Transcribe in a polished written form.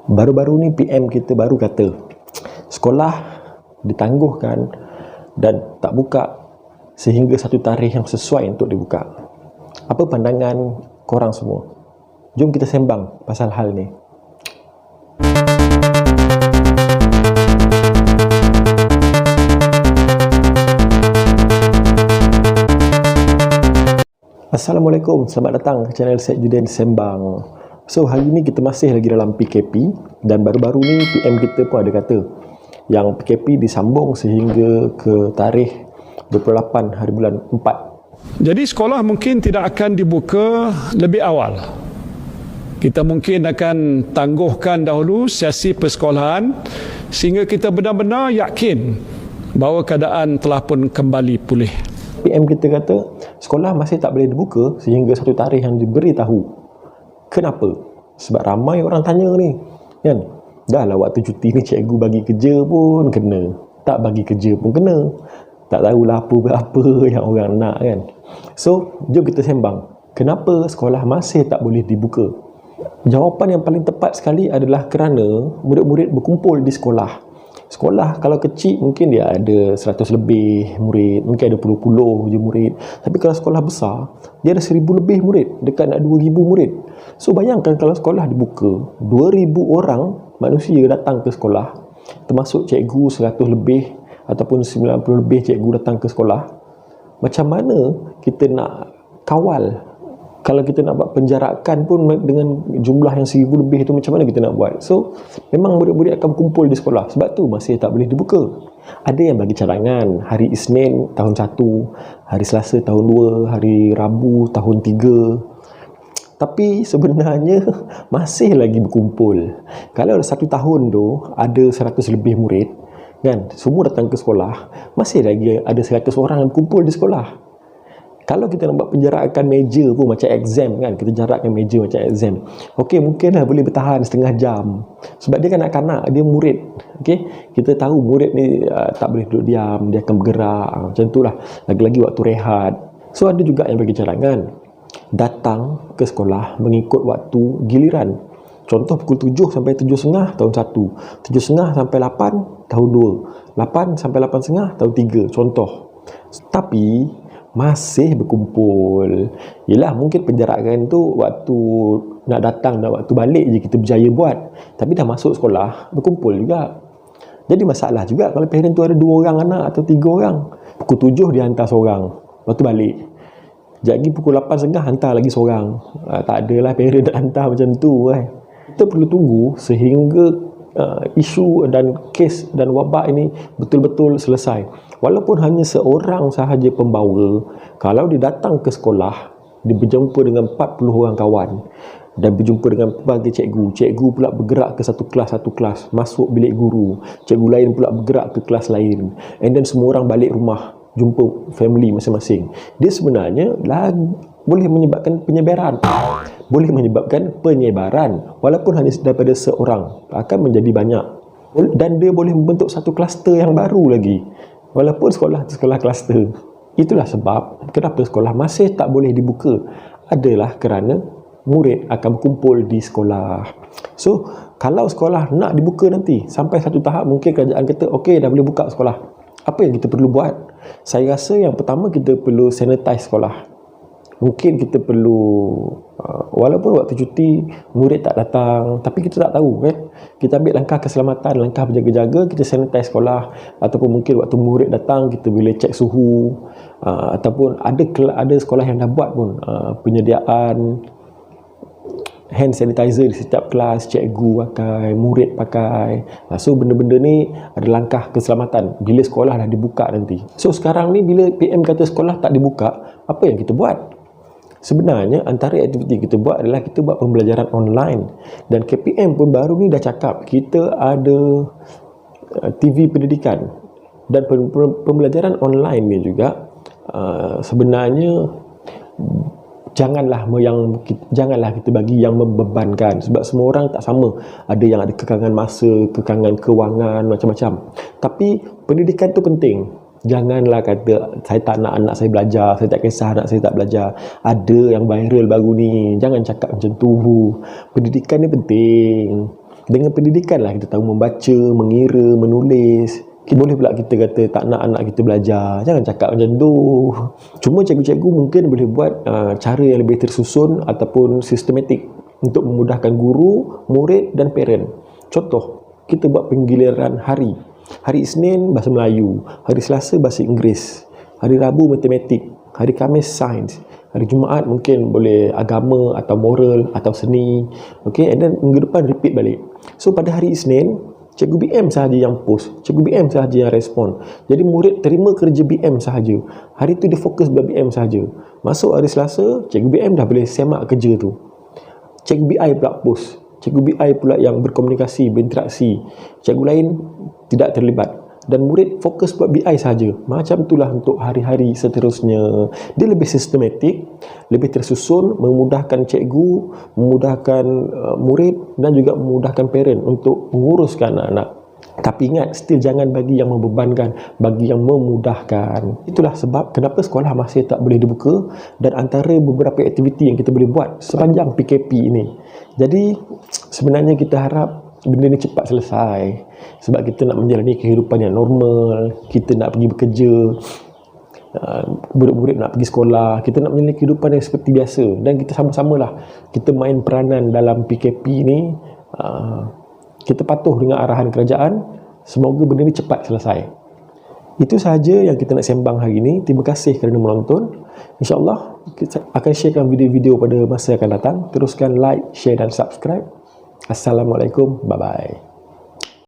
Baru-baru ni PM kita baru kata sekolah ditangguhkan dan tak buka sehingga satu tarikh yang sesuai untuk dibuka. Apa pandangan korang semua? Jom kita sembang pasal hal ni. Assalamualaikum, selamat datang ke channel Syed Judain Sembang. So, hari ni kita masih lagi dalam PKP dan baru-baru ni PM kita pun ada kata yang PKP disambung sehingga ke tarikh 28 hari bulan 4. Jadi sekolah mungkin tidak akan dibuka lebih awal. Kita mungkin akan tangguhkan dahulu sesi persekolahan sehingga kita benar-benar yakin bahawa keadaan telah pun kembali pulih. PM kita kata sekolah masih tak boleh dibuka sehingga satu tarikh yang diberi tahu. Kenapa? Sebab ramai orang tanya ni, kan? Dah lah waktu cuti ni cikgu bagi kerja pun kena, tak bagi kerja pun kena. Tak tahulah apa yang orang nak, kan? So, jom kita sembang. Kenapa sekolah masih tak boleh dibuka? Jawapan yang paling tepat sekali adalah kerana murid-murid berkumpul di sekolah. Sekolah kalau kecil mungkin dia ada 100 lebih murid, mungkin ada puluh-puluh je murid. Tapi kalau sekolah besar, dia ada 1000 lebih murid, dekat nak 2000 murid. So bayangkan kalau sekolah dibuka, 2000 orang manusia datang ke sekolah, termasuk cikgu 100 lebih ataupun 90 lebih cikgu datang ke sekolah. Macam mana kita nak kawal? Kalau kita nak buat penjarakan pun dengan jumlah yang 1000 lebih tu, macam mana kita nak buat? So, memang murid-murid akan berkumpul di sekolah. Sebab tu masih tak boleh dibuka. Ada yang bagi cadangan, hari Isnin tahun 1, hari Selasa tahun 2, hari Rabu tahun 3. Tapi sebenarnya masih lagi berkumpul. Kalau 1 tahun tu ada 100 lebih murid, kan? Semua datang ke sekolah, masih lagi ada 100 orang yang berkumpul di sekolah. Kalau kita nak buat penjarakan meja pun macam exam, kan, kita jarakkan meja macam exam, okey, mungkinlah boleh bertahan setengah jam sebab dia kanak-kanak, dia murid. Okey, kita tahu murid ni tak boleh duduk diam, dia akan bergerak, macam itulah, lagi-lagi waktu rehat. So ada juga yang bagi cadangan datang ke sekolah mengikut waktu giliran. Contoh pukul 7 sampai 7.30 tahun 1, 7.30 sampai 8 tahun 2, 8 sampai 8.30 tahun 3, contoh. Tapi masih berkumpul. Yelah, mungkin penjarakan tu waktu nak datang dan waktu balik je kita berjaya buat. Tapi dah masuk sekolah, berkumpul juga. Jadi masalah juga kalau parent tu ada 2 orang anak atau 3 orang. Pukul 7 dia hantar seorang, lepas tu balik. Jadi pukul 8.30 hantar lagi seorang. Tak adalah parent nak hantar macam tu, kan. Kita perlu tunggu sehingga isu dan kes dan wabak ini betul-betul selesai. Walaupun hanya seorang sahaja pembawa, kalau dia datang ke sekolah, dia berjumpa dengan 40 orang kawan dan berjumpa dengan pelbagai cikgu pula bergerak ke satu kelas, masuk bilik guru, cikgu lain pula bergerak ke kelas lain, and then semua orang balik rumah, jumpa family masing-masing. Dia sebenarnya boleh menyebabkan penyebaran. Walaupun hanya daripada seorang, akan menjadi banyak. Dan dia boleh membentuk satu kluster yang baru lagi, walaupun sekolah itu sekolah kluster. Itulah sebab kenapa sekolah masih tak boleh dibuka, adalah kerana murid akan berkumpul di sekolah. So, kalau sekolah nak dibuka nanti, sampai satu tahap mungkin kerajaan kata, okey, dah boleh buka sekolah. Apa yang kita perlu buat? Saya rasa yang pertama kita perlu sanitize sekolah. Mungkin kita perlu walaupun waktu cuti murid tak datang, tapi kita tak tahu, kan, kita ambil langkah keselamatan, langkah berjaga-jaga, kita sanitize sekolah. Ataupun mungkin waktu murid datang kita boleh cek suhu, ataupun ada sekolah yang dah buat pun penyediaan hand sanitizer di setiap kelas, cikgu pakai, murid pakai. So benda-benda ni ada langkah keselamatan bila sekolah dah dibuka nanti. So sekarang ni bila PM kata sekolah tak dibuka, apa yang kita buat? Sebenarnya antara aktiviti kita buat adalah kita buat pembelajaran online. Dan KPM pun baru ni dah cakap kita ada TV pendidikan. Dan pembelajaran online ni juga sebenarnya janganlah kita bagi yang membebankan, sebab semua orang tak sama. Ada yang ada kekangan masa, kekangan kewangan, macam-macam. Tapi pendidikan tu penting. Janganlah kata saya tak nak anak saya belajar, saya tak kisah anak saya tak belajar. Ada yang viral baru ni, jangan cakap macam tu. Pendidikan ni penting. Dengan pendidikan lah kita tahu membaca, mengira, menulis. Boleh pula kita kata tak nak anak kita belajar. Jangan cakap macam tu. Cuma cikgu-cikgu mungkin boleh buat cara yang lebih tersusun ataupun sistematik untuk memudahkan guru, murid dan parent. Contoh, kita buat penggiliran hari. Hari Isnin bahasa Melayu, hari Selasa bahasa Inggeris, hari Rabu matematik, hari Khamis sains, hari Jumaat mungkin boleh agama atau moral atau seni. Okay, and then minggu depan repeat balik. So pada hari Isnin, cikgu BM sahaja yang post, cikgu BM sahaja yang respon. Jadi murid terima kerja BM sahaja. Hari tu dia fokus buat BM sahaja. Masuk hari Selasa, cikgu BM dah boleh semak kerja tu. Cikgu BI pula post. Cikgu BI pula yang berkomunikasi, berinteraksi. Cikgu lain tidak terlibat. Dan murid fokus buat BI sahaja. Macam itulah untuk hari-hari seterusnya. Dia lebih sistematik, lebih tersusun, memudahkan cikgu, memudahkan murid dan juga memudahkan parent untuk menguruskan anak-anak. Tapi ingat, still jangan bagi yang membebankan, bagi yang memudahkan. Itulah sebab kenapa sekolah masih tak boleh dibuka dan antara beberapa aktiviti yang kita boleh buat sepanjang PKP ini. Jadi sebenarnya kita harap benda ni cepat selesai sebab kita nak menjalani kehidupan yang normal, kita nak pergi bekerja, murid-murid nak pergi sekolah, kita nak menjalani kehidupan yang seperti biasa dan kita sama-samalah kita main peranan dalam PKP ni. Kita patuh dengan arahan kerajaan. Semoga benda ni cepat selesai. Itu sahaja yang kita nak sembang hari ini. Terima kasih kerana menonton. InsyaAllah kita akan sharekan video-video pada masa yang akan datang. Teruskan like, share dan subscribe. Assalamualaikum. Bye-bye.